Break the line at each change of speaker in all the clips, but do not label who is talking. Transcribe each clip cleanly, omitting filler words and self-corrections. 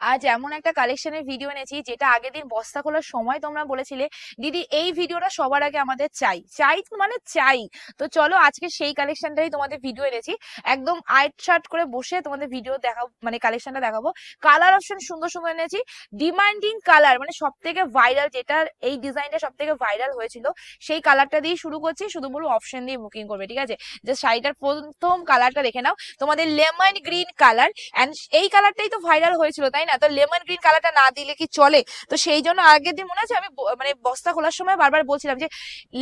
আজ এমন একটা কালেকশনের ভিডিও এনেছি যেটা আগের দিন বস্তা খোলার সময় তোমরা বলেছিলে দিদি এই ভিডিওটা সবার আগে আমাদের চাই চাই মানে চাই। তো চলো আজকে সেই কালেকশনটাই তোমাদের ভিডিও এনেছি। একদম আইট শার্ট করে বসে তোমাদের ভিডিও দেখাবো, মানে কালেকশনটা দেখাবো। কালার অপশন সুন্দর সুন্দর এনেছি, ডিমান্ডিং কালার, মানে সব থেকে ভাইরাল, যেটা এই ডিজাইনটা সব থেকে ভাইরাল হয়েছিল সেই কালারটা দিয়ে শুরু করছি। শুধু বলবো অপশন দিয়ে বুকিং করবে, ঠিক আছে? যে শাড়িটার প্রথম কালারটা দেখে নাও, তোমাদের লেমন গ্রিন কালার। এন্ড এই কালারটাই তো ভাইরাল হয়েছিল তাই না? তো লেমন গ্রিন কালারটা না দিলে কি চলে? তো সেই জন্য আগের দিন মনে আছে আমি মানে বস্তা খোলার সময় বারবার বলছিলাম যে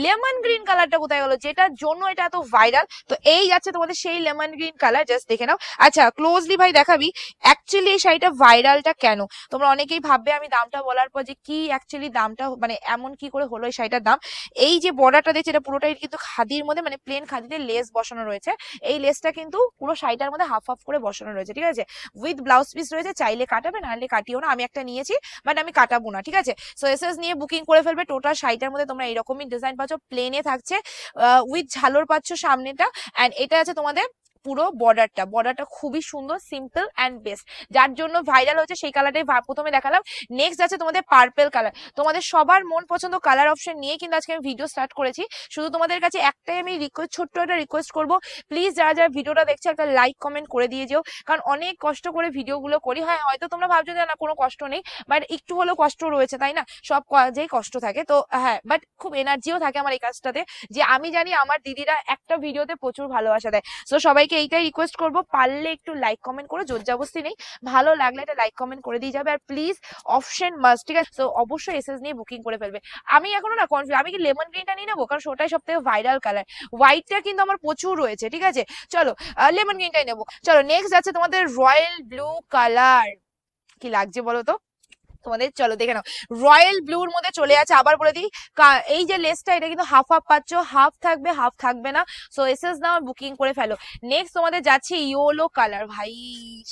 লেমন গ্রিন কালারটা কোথায় গেল, যেটার জন্য এটা এত ভাইরাল। তো এই যাচ্ছে তোমাদের সেই লেমন গ্রিন কালার, জাস্ট দেখে নাও। আচ্ছা ক্লোজলি ভাই দেখাবি অ্যাকচুয়ালি এই শাড়িটা ভাইরালটা কেন। তোমরা অনেকেই ভাববে আমি দামটা বলার পর যে কি অ্যাকচুয়ালি দামটা মানে এমন কি করে হলো এই শাড়িটার দাম। এই যে বর্ডারটা দেখছে এটা পুরোটাই কিন্তু খাদির মধ্যে, মানে প্লেন খাদিতে লেস বসানো রয়েছে। এই লেসটা কিন্তু পুরো শাড়িটার মধ্যে হাফ হাফ করে বসানো রয়েছে, ঠিক আছে? উইথ ব্লাউজ পিস রয়েছে, চাইলে কাটাবে নাহলে কাটিও না। আমি একটা নিয়েছি বাট আমি কাটাবো না, ঠিক আছে? সো এসএস নিয়ে বুকিং করে ফেলবে। টোটাল শাড়িটার মধ্যে তোমরা এরকমই ডিজাইন পাচ্ছ, প্লেনে থাকছে, উইথ ঝালর পাচ্ছ সামনেটা। অ্যান্ড এটা আছে তোমাদের পুরো বর্ডারটা খুবই সুন্দর, সিম্পল অ্যান্ড বেস্ট, যার জন্য ভাইরাল হচ্ছে সেই কালারটাই প্রথমে দেখালাম। নেক্সট আছে তোমাদের পার্পেল কালার। তোমাদের সবার মন পছন্দ কালার অপশন নিয়ে কিন্তু আজকে আমি ভিডিও স্টার্ট করেছি। শুধু তোমাদের কাছে একটাই আমি রিকোয়েস্ট, ছোট্ট একটা রিকোয়েস্ট করবো, প্লিজ যারা যারা ভিডিওটা দেখছে একটা লাইক কমেন্ট করে দিয়ে যেও। কারণ অনেক কষ্ট করে ভিডিওগুলো করি। হ্যাঁ হয়তো তোমরা ভাবছো যে না কোনো কষ্ট নেই, বাট একটু হলেও কষ্ট রয়েছে তাই না? সব কাজেই কষ্ট থাকে তো হ্যাঁ, বাট খুব এনার্জিও থাকে আমার এই কাজটাতে, যে আমি জানি আমার দিদিরা একটা ভিডিওতে প্রচুর ভালোবাসা দেয়। তো সবাইকে এইটাই রিকোয়েস্ট করবো, পারলে একটু লাইক কমেন্ট করো, জোর জবরদস্তি নেই, ভালো লাগলে একটা লাইক কমেন্ট করে দিয়ে যাবে। আর প্লিজ অপশন মাস্ট, ঠিক আছে? তো অবশ্যই এসএস নিয়ে বুকিং করে ফেলবে। আমি এখনো না কনফিউজ, আমি কি লেমন গ্রিনটা নিয়ে নেবো, কারণ ওটাই সব থেকে ভাইরাল কালার। হোয়াইটটা কিন্তু আমার প্রচুর রয়েছে, ঠিক আছে? চলো লেমন গ্রিনটাই নেবো। চলো নেক্সট আছে তোমাদের রয়্যাল ব্লু কালার। কি লাগছে বলো তো তোমাদের? চলো দেখে নাও, রয়্যাল ব্লুর মধ্যে চলে আছে। আবার বলে দিই, এই যে লেসটা এটা কিন্তু হাফ হাফ পাচ্ছ, হাফ থাকবে হাফ থাকবে না। সো এসএস নাও বুকিং করে ফেলো। নেক্সট তোমাদের যাচ্ছে ইয়েলো কালার। ভাই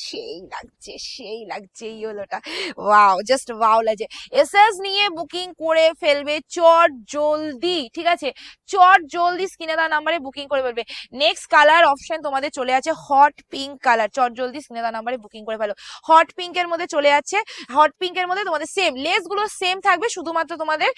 সেই লাগছে, সেই লাগছে ইয়েলোটা, ওয়াও, জাস্ট ওয়াও লাগছে। এসএস নিয়ে বুকিং করে ফেলবে চট জলদি, ঠিক আছে? চট জলদি স্ক্রিনে দেওয়া নাম্বারে বুকিং করে ফেলবে। নেক্সট কালার অপশন তোমাদের চলে আছে হট পিঙ্ক কালার। চট জলদি স্ক্রিনে দেওয়া নাম্বারে বুকিং করে ফেলো। হট পিঙ্কের মধ্যে চলে যাচ্ছে। হট পিঙ্কের মধ্যে তোমাদের সেম লেস গুলো সেম থাকবে, শুধুমাত্র তোমাদের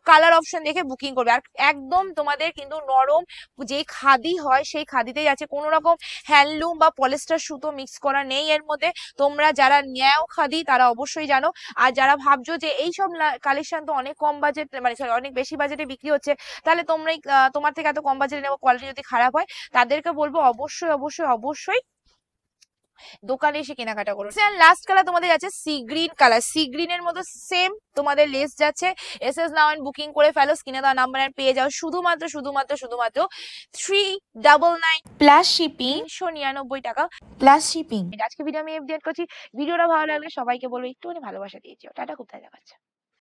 কালার অপশন দেখে বুকিং করবে। আর একদম তোমাদের কিন্তু নরম যে খাদি হয় সেই খাদিতেই আছে, কোনো রকম হ্যান্ডলুম বা পলিস্টার সুতো মিক্স করা নেই এর মধ্যে। তোমরা যারা নেও খাদি তারা অবশ্যই জানো। আর যারা ভাবছো যে এইসব কালেকশন তো অনেক কম বাজেট, মানে অনেক বেশি বাজেটে বিক্রি হচ্ছে, তাহলে তোমরাই তোমার থেকে এত কম বাজেটে নেবো, কোয়ালিটি যদি খারাপ হয়, তাদেরকে বলবো অবশ্যই অবশ্যই অবশ্যই দোকানে এসে কেনাকাটা করো। লাস্ট কালার তোমাদের যাচ্ছে সি গ্রিন কালার। সি গ্রিনের মধ্যে সেম তোমাদের লেস যাচ্ছে। এসএস নাও এন্ড বুকিং করে ফেলো, স্ক্রিনে দেওয়া নাম্বার এন্ড পেয়ে যাও শুধুমাত্র শুধুমাত্র শুধুমাত্র 399 প্লাস শিপিং, 399 টাকা প্লাস শিপিং। আজকে ভিডিও আমি আপডেট করছি। ভিডিওটা ভালো লাগলে সবাইকে বলবো একটুখানি ভালোবাসা দিয়েছি। টাটা, কোথায় দেখাচ্ছে।